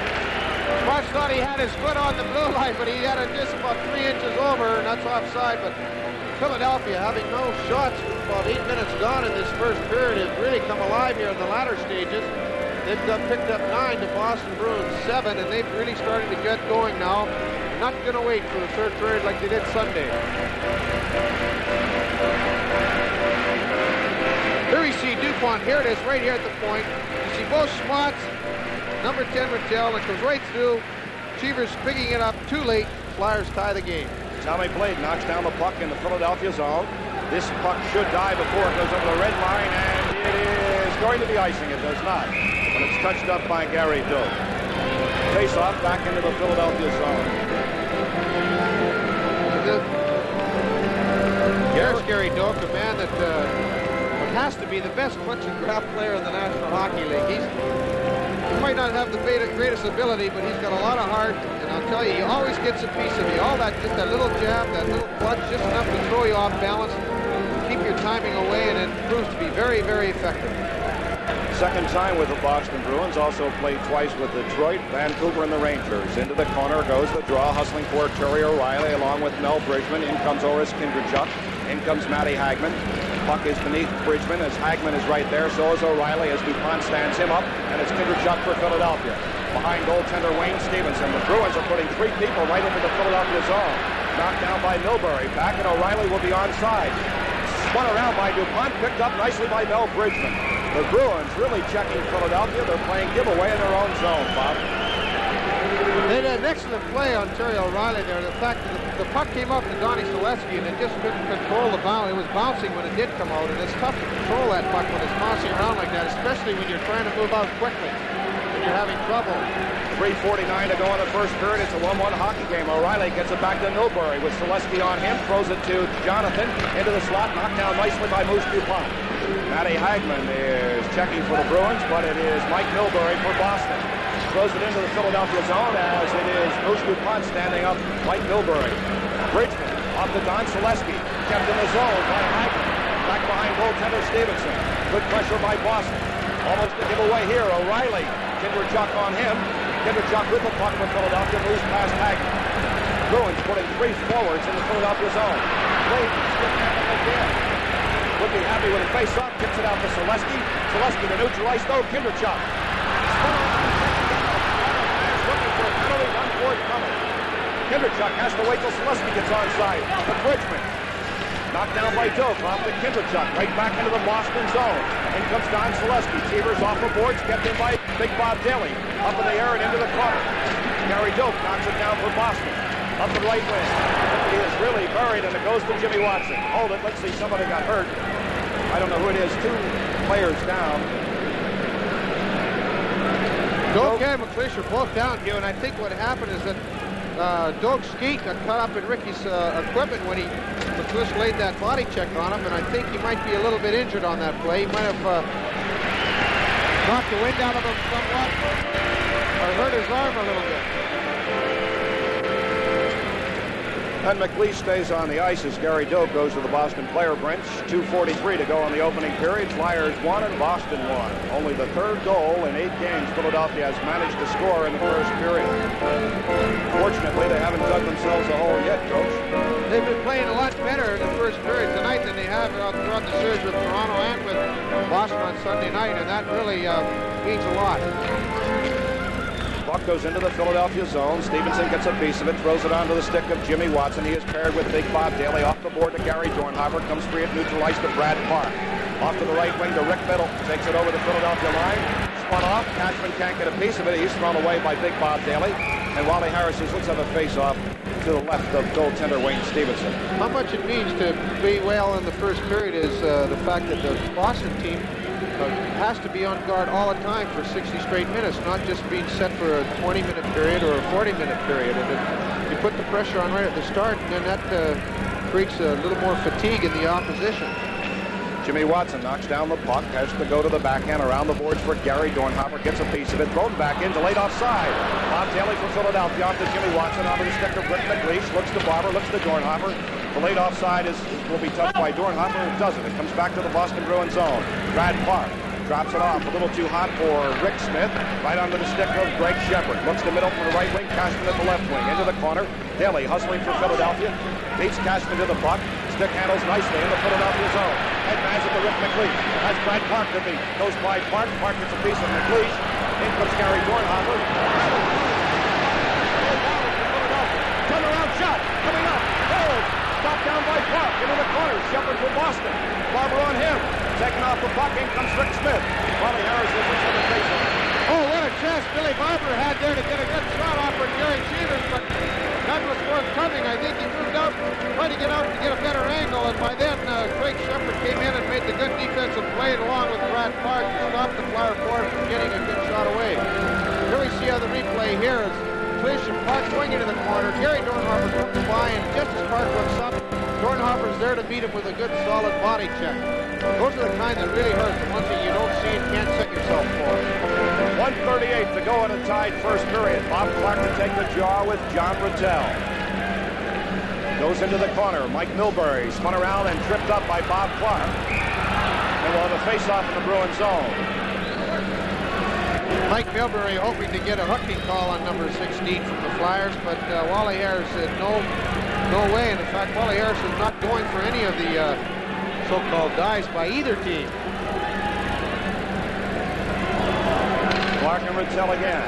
Schmotz thought he had his foot on the blue line, but he had it just about 3 inches over, and that's offside. But Philadelphia, having no shots with about 8 minutes gone in this first period, has really come alive here in the latter stages. They've picked up 9 to Boston Bruins 7, and they've really started to get going now. Not going to wait for the third period like they did Sunday. Here we see DuPont. Here it is, right here at the point. You see both Schmotz, number 10 Rattel, and it goes right through. Cheevers picking it up too late. Flyers tie the game. Tommy Blade knocks down the puck in the Philadelphia zone. This puck should die before it goes over the red line, and it is going to be icing. It does not. But it's touched up by Gary Doak. Face-off back into the Philadelphia zone. Here's Gary Doak, a man that has to be the best punch and grab player in the National Hockey League. He might not have the greatest ability, but he's got a lot of heart, and I'll tell you, he always gets a piece of you. All that, just that little jab, that little clutch, just enough to throw you off balance, keep your timing away, and it proves to be very, very effective. Second time with the Boston Bruins, also played twice with Detroit, Vancouver, and the Rangers. Into the corner goes the draw, hustling for Terry O'Reilly along with Mel Bridgman. In comes Oris Kindrachuk. In comes Matty Hagman. Puck is beneath Bridgman as Hagman is right there. So is O'Reilly as DuPont stands him up. And it's Kindrachuk for Philadelphia. Behind goaltender Wayne Stevenson. The Bruins are putting 3 people right into the Philadelphia zone. Knocked down by Milbury. Back and O'Reilly will be onside. Spun around by DuPont. Picked up nicely by Mel Bridgman. The Bruins really checking Philadelphia. They're playing giveaway in their own zone, Bob. They did an excellent play on Terry O'Reilly there. The fact that the puck came up to Donnie Selesky and it just couldn't control the bounce. It was bouncing when it did come out, and it's tough to control that puck when it's bouncing around like that, especially when you're trying to move out quickly and you're having trouble. 3:49 to go in the first period. It's a 1-1 hockey game. O'Reilly gets it back to Milbury with Selesky on him. Throws it to Jonathan into the slot. Knocked down nicely by Moose DuPont. Matty Hagman is checking for the Bruins, but it is Mike Milbury for Boston. Throws it into the Philadelphia zone as it is Moose DuPont standing up Mike Milbury. Bridgman off to Don Selesky. Kept in the zone by Hagman. Back behind goaltender Stevenson. Good pressure by Boston. Almost a giveaway here. O'Reilly. Kindrachuk on him. Kindrachuk with the puck for Philadelphia. Moves past Hagman. Bruins putting 3 forwards in the Philadelphia zone. Clayton stiff handling again. Would be happy with a face-off. Kicks it out to Selesky. Selesky to neutralize though. Kindrachuk. Looking for a penalty. Run for it coming. Kindrachuk has to wait till Selesky gets onside. But Bridgman. Knocked down by Doak. Off to Kindrachuk. Right back into the Boston zone. In comes Don Selesky. Cheevers off the boards. Kept in by Big Bob Daly. Up in the air and into the corner. Gary Doak knocks it down for Boston. Up the right wing. He is really buried, and it goes to Jimmy Watson. Hold it. Let's see. Somebody got hurt. I don't know who it is. 2 players down. Doak and McLeish are both down, Hugh, and I think what happened is that Doak's skate got caught up in Ricky's equipment when McLeish laid that body check on him, and I think he might be a little bit injured on that play. He might have knocked the wind out of him somewhat or hurt his arm a little bit. And McLeish stays on the ice as Gary Doak goes to the Boston player bench. 2:43 to go in the opening period. Flyers won and Boston won. Only the 3rd goal in 8 games Philadelphia has managed to score in the first period. Fortunately, they haven't dug themselves a hole yet, Coach. They've been playing a lot better in the first period tonight than they have throughout the series with Toronto and with Boston on Sunday night, and that really means a lot. Puck goes into the Philadelphia zone. Stevenson gets a piece of it, throws it onto the stick of Jimmy Watson. He is paired with Big Bob Daly. Off the board to Gary Dornhofer. Comes free at neutralized to Brad Park. Off to the right wing to Rick Biddle. Takes it over the Philadelphia line. Spun off. Cashman can't get a piece of it. He's thrown away by Big Bob Daly. And Wally Harris says, let's have a face-off to the left of goaltender Wayne Stevenson. How much it means to be well in the first period is the fact that the Boston team has to be on guard all the time for 60 straight minutes, not just being set for a 20-minute period or a 40-minute period. And if you put the pressure on right at the start, then that creates a little more fatigue in the opposition. Jimmy Watson knocks down the puck, has to go to the backhand around the boards for Gary Dornhofer, gets a piece of it, thrown back in, delayed offside. Bob Daly from Philadelphia off to Jimmy Watson, onto the stick of Rick McLeish, looks to Barber, looks to Dornhofer. Delayed offside will be touched by Dornhofer, who doesn't. It comes back to the Boston Bruins zone. Brad Park drops it off, a little too hot for Rick Smith, right onto the stick of Greg Shepard. Looks to middle from the right wing, Cashman at the left wing, into the corner. Daly hustling for Philadelphia, beats Cashman to the puck. Stick handles nicely in the Philadelphia zone. Headman's at the Rick McLeish. Has Brad Park to beat. Goes by Park. Park gets a piece of McLeish. In comes Gary Dornhofer. Turnaround shot coming up. Oh! Stopped down by Park. Into the corner. Shepard for Boston. Barber on him. Taking off the puck. In comes Rick Smith. Wally Harris looking for the face-off. Oh, what a chance Billy Barber had there to get a good shot off for Gary Cheevers, but none was forthcoming. I think he moved out, tried to get out to get a better angle, and by then Greg Shepard came in and made the good defensive play along with Brad Park to stop the Flyer forward from getting a good shot away. Here we see on the replay here is Klisch and Park swing into the corner. Gary Dornhofer comes by, and just as Park looks up, Dornhofer's there to meet him with a good solid body check. Those are the kind that really hurt, the ones that you don't see and can't set yourself for. 1:38 to go in a tied first period. Bob Clark to take the jaw with John Rattel. Goes into the corner. Mike Milbury spun around and tripped up by Bob Clark. And we'll have a face-off in the Bruins zone. Mike Milbury hoping to get a hooking call on number 16 from the Flyers, but Wally Harris said no way. And in fact, Wally Harris is not going for any of the so-called dives by either team. Clark and Rattel again.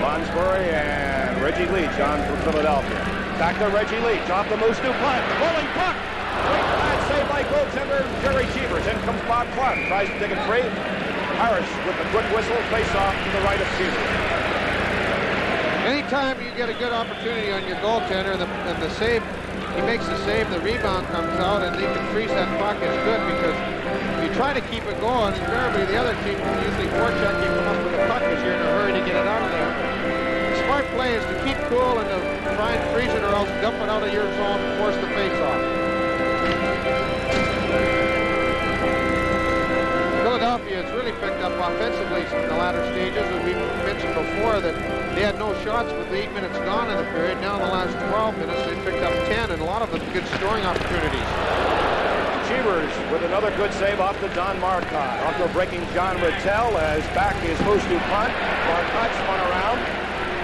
Lonsbury and Reggie Leach on for Philadelphia. Back to Reggie Leach off the Moose Dupont. Rolling puck. Great bad save by goaltender Jerry Cheevers. In comes Bob Clark. Tries to take it free. Harris with the quick whistle. Face off to the right of Cheevers. Anytime you get a good opportunity on your goaltender and the save, he makes the save, the rebound comes out, and he can freeze that puck, it's good, because if you try to keep it going, invariably the other team can usually forecheck you come up with a puck because you're in a hurry to get it out of there. The smart play is to keep cool and to try and freeze it, or else dump it out of your zone and force the face-off. Philadelphia has really picked up offensively in the latter stages, as we mentioned before, that they had no shots with 8 minutes gone in the period. Now in the last 12 minutes, they picked up 10, and a lot of them good scoring opportunities. Cheevers with another good save off to Don Marcotte. Also breaking John Rattel as back is Moose Dupont. Marcotte spun around.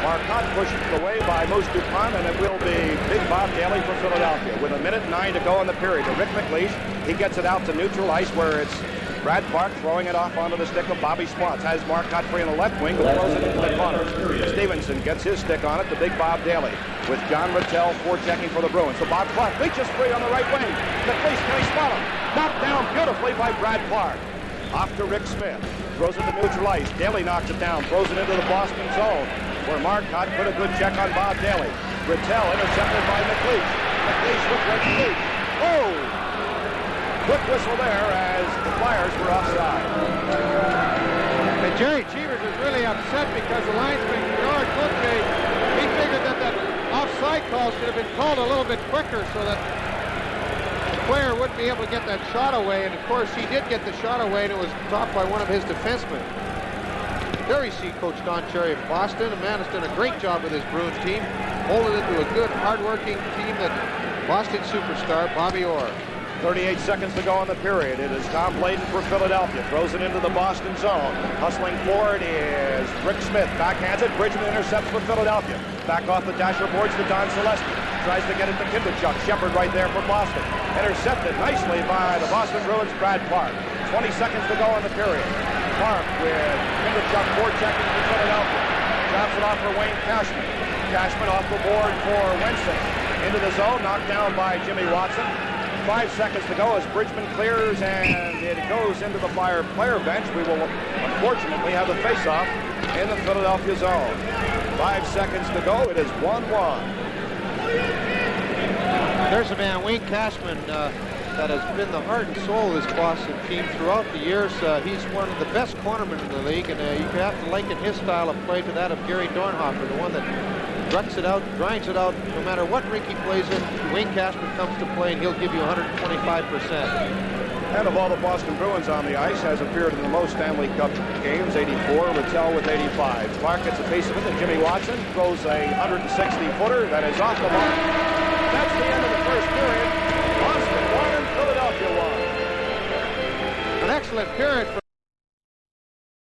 Marcotte pushed away by Moose Dupont, and it will be Big Bob Daly for Philadelphia. With 1:09 to go in the period. To Rick McLeish, he gets it out to neutral ice where it's Brad Park throwing it off onto the stick of Bobby Swats. Has Marcotte free in the left wing, but throws it into the corner. Stevenson gets his stick on it to Big Bob Daly, with John Rattel forechecking for the Bruins. So Bob Clark reaches free on the right wing. McLeish, can he spot him? Knocked down beautifully by Brad Clark. Off to Rick Smith. Throws it to neutral ice. Daly knocks it down. Throws it into the Boston zone, where Marcotte put a good check on Bob Daly. Rattel intercepted by McLeish. McLeish with Reggie Leach. Oh! Quick whistle there as the Flyers were offside. And Jerry Cheevers was really upset because the linesman, Bernard Cloutier, he figured that offside call should have been called a little bit quicker so that the player wouldn't be able to get that shot away. And of course, he did get the shot away, and it was stopped by one of his defensemen. There you see Coach Don Cherry of Boston, a man that's done a great job with his Bruins team, molded into a good, hard-working team that Boston superstar Bobby Orr. 38 seconds to go in the period. It is Tom Bladen for Philadelphia. Throws it into the Boston zone. Hustling forward is Rick Smith. Backhands it. Bridgman intercepts for Philadelphia. Back off the dasher boards to Don Celeste. Tries to get it to Kinderchuk. Shepard right there for Boston. Intercepted nicely by the Boston Bruins' Brad Park. 20 seconds to go in the period. Park with Kinderchuk forechecking for Philadelphia. Drops it off for Wayne Cashman. Cashman off the board for Winston. Into the zone. Knocked down by Jimmy Watson. 5 seconds to go as Bridgman clears, and it goes into the Flyer player bench. We will unfortunately have the face-off in the Philadelphia zone. 5 seconds to go. It is 1-1. There's a man, Wayne Cashman, that has been the heart and soul of this Boston team throughout the years. He's one of the best cornermen in the league, and you have to liken his style of play to that of Gary Dornhofer, the one that ruts it out, grinds it out. No matter what rink he plays in, Wayne Cashman comes to play, and he'll give you 125%. And of all the Boston Bruins on the ice, has appeared in the most Stanley Cup games, 84, Rattel with 85. Clark gets a piece of it, and Jimmy Watson throws a 160-footer that is off the mark. That's the end of the first period. Boston won and Philadelphia won. An excellent period for